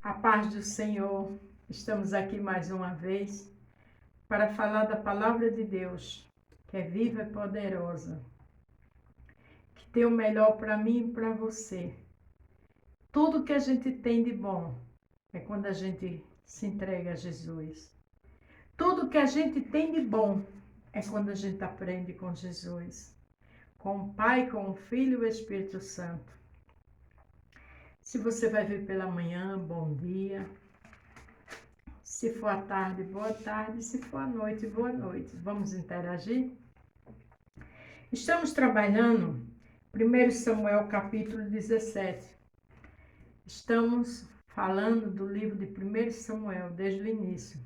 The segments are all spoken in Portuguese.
A paz do Senhor, estamos aqui mais uma vez para falar da palavra de Deus, que é viva e poderosa, que tem o melhor para mim e para você. Tudo que a gente tem de bom é quando a gente se entrega a Jesus. Tudo que a gente tem de bom é quando a gente aprende com Jesus, com o Pai, com o Filho e o Espírito Santo. Se você vai ver pela manhã, bom dia. Se for à tarde, boa tarde. Se for à noite, boa noite. Vamos interagir? Estamos trabalhando 1 Samuel capítulo 17. Estamos falando do livro de 1 Samuel desde o início.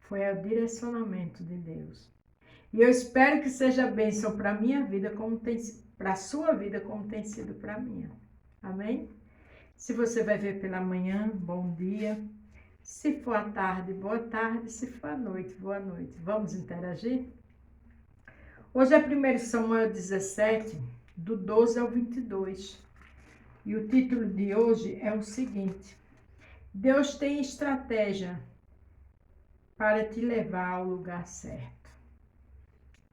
Foi o direcionamento de Deus. E eu espero que seja bênção para a minha vida, como tem para a sua vida, como tem sido para a minha. Amém? Se você vai ver pela manhã, bom dia. Se for à tarde, boa tarde. Se for à noite, boa noite. Vamos interagir? Hoje é 1 Samuel 17, do 12 ao 22. E o título de hoje é o seguinte: Deus tem estratégia para te levar ao lugar certo.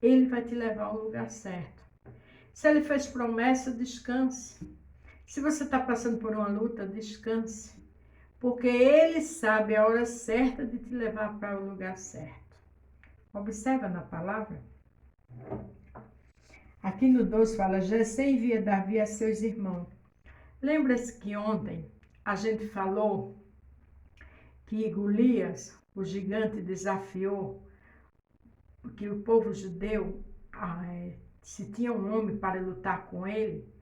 Ele vai te levar ao lugar certo. Se ele fez promessa, descanse. Se você está passando por uma luta, descanse. Porque ele sabe a hora certa de te levar para o lugar certo. Observa na palavra. Aqui no 12 fala, Jessé envia Davi a seus irmãos. Lembra-se que ontem a gente falou que Golias, o gigante, desafiou que o povo judeu, se tinha um homem para lutar com ele,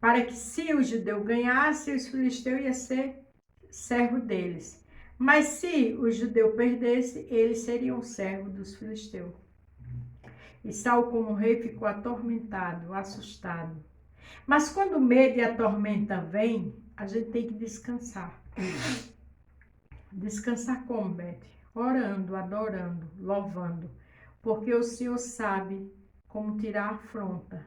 para que se o judeu ganhasse, os filisteus iam ser servo deles. Mas se o judeu perdesse, eles seriam servo dos filisteus. E Saul, como rei, ficou atormentado, assustado. Mas quando o medo e a tormenta vêm, a gente tem que descansar. Descansar como, Beth? Orando, adorando, louvando. Porque o Senhor sabe como tirar a afronta.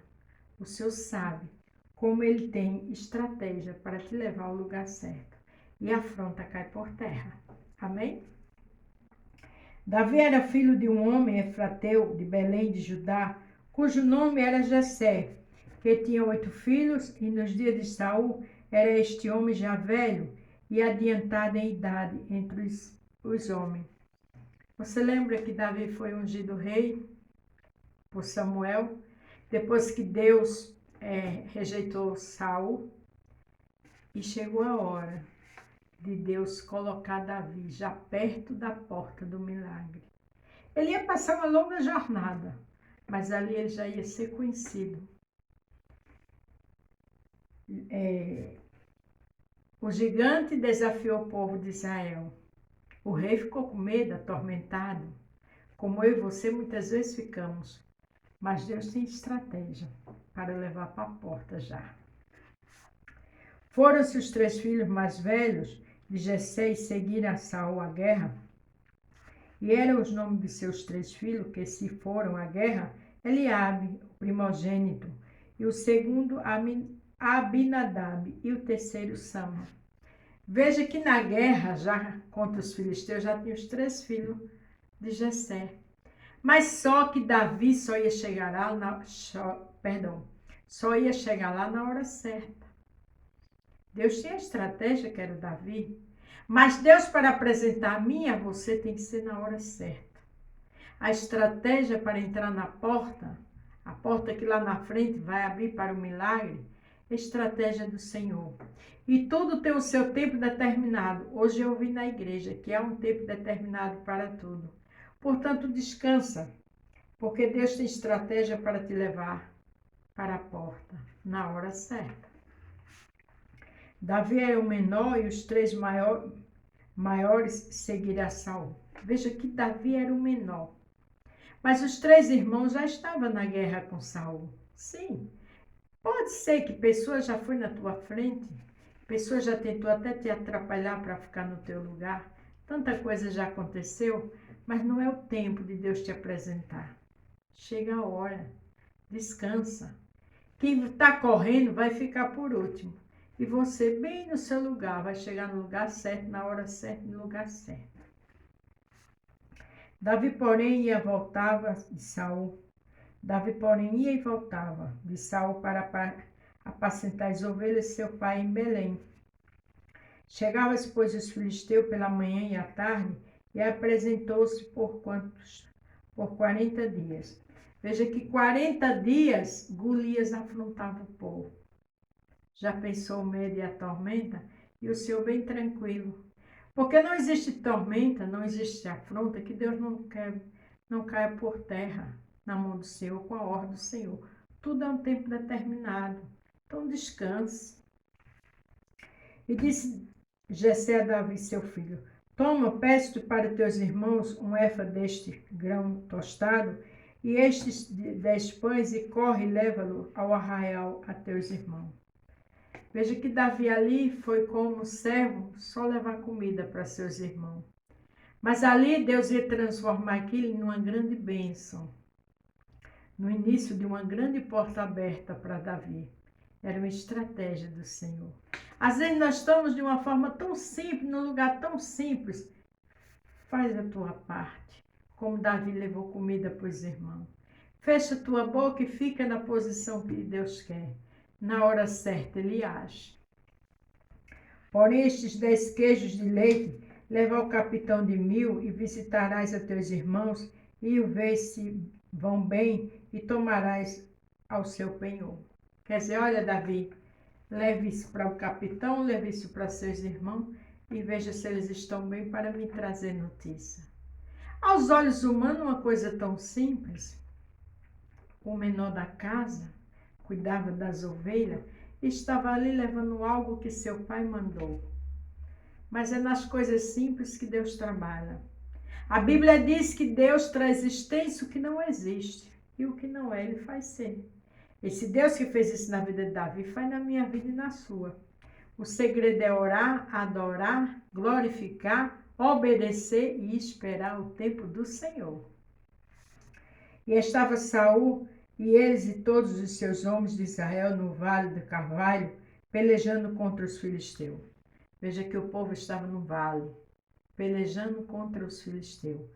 O Senhor sabe como Ele tem estratégia para te levar ao lugar certo. E a afronta cai por terra. Amém? Davi era filho de um homem efrateu de Belém de Judá, cujo nome era Jessé, que tinha 8 filhos, e nos dias de Saul era este homem já velho e adiantado em idade entre os homens. Você lembra que Davi foi ungido rei por Samuel, depois que Deus rejeitou Saul, e chegou a hora de Deus colocar Davi já perto da porta do milagre. Ele ia passar uma longa jornada, mas ali ele já ia ser conhecido. O gigante desafiou o povo de Israel. O rei ficou com medo, atormentado, como eu e você muitas vezes ficamos. Mas Deus tem estratégia para levar para a porta já. Foram-se os 3 filhos mais velhos de Jessé e seguiram a Saul à guerra. E eram os nomes de seus 3 filhos que se foram à guerra: Eliabe, o primogênito, e o segundo Abinadab, e o terceiro Sama. Veja que na guerra, já contra os filisteus, já tinha os 3 filhos de Jessé. Mas só que Davi só ia chegar lá na hora certa. Deus tinha a estratégia que era Davi, mas Deus, para apresentar a mim e a você, tem que ser na hora certa. A estratégia para entrar na porta, a porta que lá na frente vai abrir para o milagre, é a estratégia do Senhor. E tudo tem o seu tempo determinado. Hoje eu vi na igreja que há um tempo determinado para tudo. Portanto, descansa, porque Deus tem estratégia para te levar para a porta na hora certa. Davi era o menor e os 3 maiores seguiram a Saul. Veja que Davi era o menor. Mas os 3 irmãos já estavam na guerra com Saul. Sim, pode ser que pessoa já foi na tua frente, pessoa já tentou até te atrapalhar para ficar no teu lugar. Tanta coisa já aconteceu, mas não é o tempo de Deus te apresentar. Chega a hora, descansa. Quem está correndo vai ficar por último. e você bem no seu lugar, vai chegar no lugar certo, na hora certa, no lugar certo. Davi, porém, ia e voltava de Saul. Davi, porém, ia e voltava de Saul para apacentar as ovelhas de seu pai em Belém. Chegava-se, pois, os filisteus pela manhã e à tarde, e apresentou-se por 40 dias. Veja que 40 dias Golias afrontava o povo. Já pensou o medo e a tormenta? E o Senhor bem tranquilo. Porque não existe tormenta, não existe afronta que Deus não caia por terra na mão do Senhor, com a ordem do Senhor. Tudo é um tempo determinado. Então descanse. E disse Jessé a Davi, seu filho: Toma, peço-te para teus irmãos um efa deste grão tostado e estes 10 pães, e corre e leva-lo ao arraial a teus irmãos. Veja que Davi ali foi como servo só levar comida para seus irmãos. Mas ali Deus ia transformar aquilo numa grande bênção. No início de uma grande porta aberta para Davi. Era uma estratégia do Senhor. Às vezes nós estamos de uma forma tão simples, num lugar tão simples. Faz a tua parte, como Davi levou comida para os irmãos. Fecha a tua boca e fica na posição que Deus quer. Na hora certa ele age. Porém, estes 10 queijos de leite leva ao capitão de 1000 e visitarás a teus irmãos e o vês se vão bem e tomarás ao seu penhor. Quer dizer, olha, Davi, leve isso para o capitão, leve isso para seus irmãos e veja se eles estão bem para me trazer notícia. Aos olhos humanos, uma coisa tão simples. O menor da casa cuidava das ovelhas e estava ali levando algo que seu pai mandou. Mas é nas coisas simples que Deus trabalha. A Bíblia diz que Deus traz existência o que não existe e o que não é, Ele faz ser. Esse Deus que fez isso na vida de Davi, faz na minha vida e na sua. O segredo é orar, adorar, glorificar, obedecer e esperar o tempo do Senhor. E estava Saul e eles e todos os seus homens de Israel no vale do Carvalho, pelejando contra os filisteus. Veja que o povo estava no vale, pelejando contra os filisteus.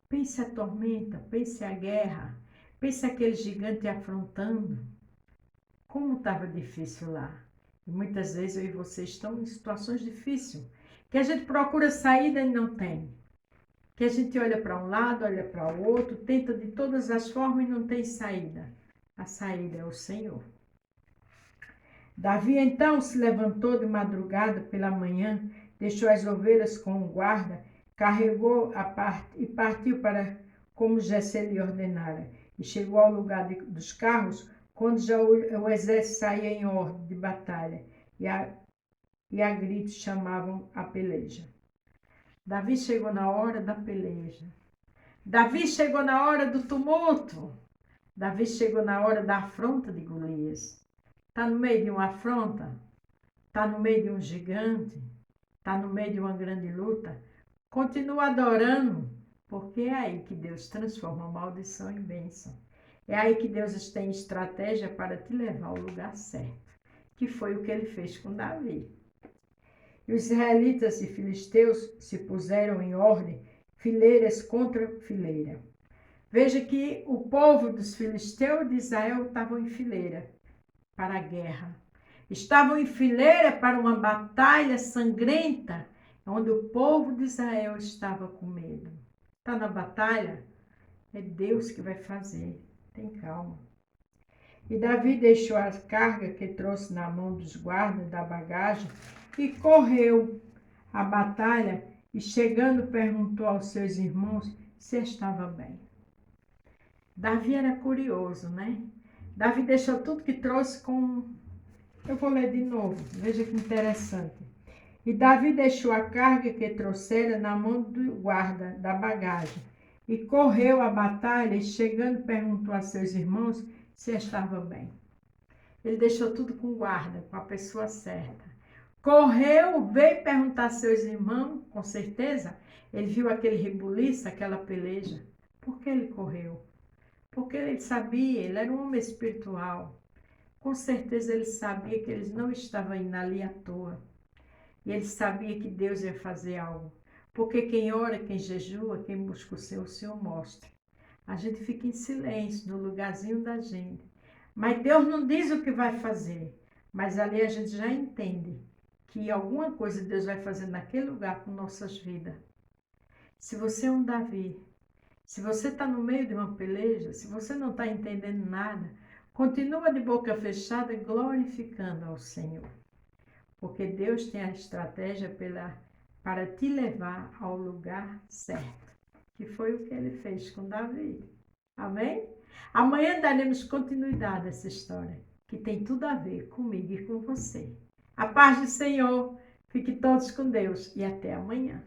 Pense a tormenta, pense a guerra, pense aquele gigante afrontando. Como estava difícil lá. E muitas vezes eu e você estão em situações difíceis, que a gente procura saída e não tem. Que a gente olha para um lado, olha para o outro, tenta de todas as formas e não tem saída. A saída é o Senhor. Davi então se levantou de madrugada pela manhã, deixou as ovelhas com o guarda, carregou a parte e partiu para como Jessé lhe ordenara. E chegou ao lugar dos carros, quando já o exército saía em ordem de batalha, e a gritos chamavam a peleja. Davi chegou na hora da peleja. Davi chegou na hora do tumulto. Davi chegou na hora da afronta de Golias. Está no meio de uma afronta? Está no meio de um gigante? Está no meio de uma grande luta? Continua adorando, porque é aí que Deus transforma a maldição em bênção. É aí que Deus tem estratégia para te levar ao lugar certo, que foi o que ele fez com Davi. E os israelitas e filisteus se puseram em ordem, fileiras contra fileira. Veja que o povo dos filisteus e de Israel estavam em fileira para a guerra. Estavam em fileira para uma batalha sangrenta, onde o povo de Israel estava com medo. Está na batalha? É Deus que vai fazer. Tem calma. E Davi deixou a carga que trouxe na mão dos guardas da bagagem e correu a batalha e, chegando, perguntou aos seus irmãos se estava bem. Davi era curioso, né? Davi deixou tudo que trouxe com... Eu vou ler de novo, veja que interessante. E Davi deixou a carga que trouxera na mão do guarda da bagagem e correu a batalha e, chegando, perguntou a seus irmãos se estava bem. Ele deixou tudo com o guarda, com a pessoa certa. Correu, veio perguntar a seus irmãos, com certeza. Ele viu aquele rebuliço, aquela peleja. Por que ele correu? Porque ele sabia, ele era um homem espiritual. Com certeza ele sabia que eles não estavam indo ali à toa. E ele sabia que Deus ia fazer algo. Porque quem ora, quem jejua, quem busca o Senhor mostra. A gente fica em silêncio, no lugarzinho da gente. Mas Deus não diz o que vai fazer. Mas ali a gente já entende que alguma coisa Deus vai fazer naquele lugar com nossas vidas. Se você é um Davi, se você está no meio de uma peleja, se você não está entendendo nada, continua de boca fechada glorificando ao Senhor. Porque Deus tem a estratégia para te levar ao lugar certo. Que foi o que ele fez com Davi. Amém? Amanhã daremos continuidade a essa história, que tem tudo a ver comigo e com você. A paz do Senhor. Fique todos com Deus e até amanhã.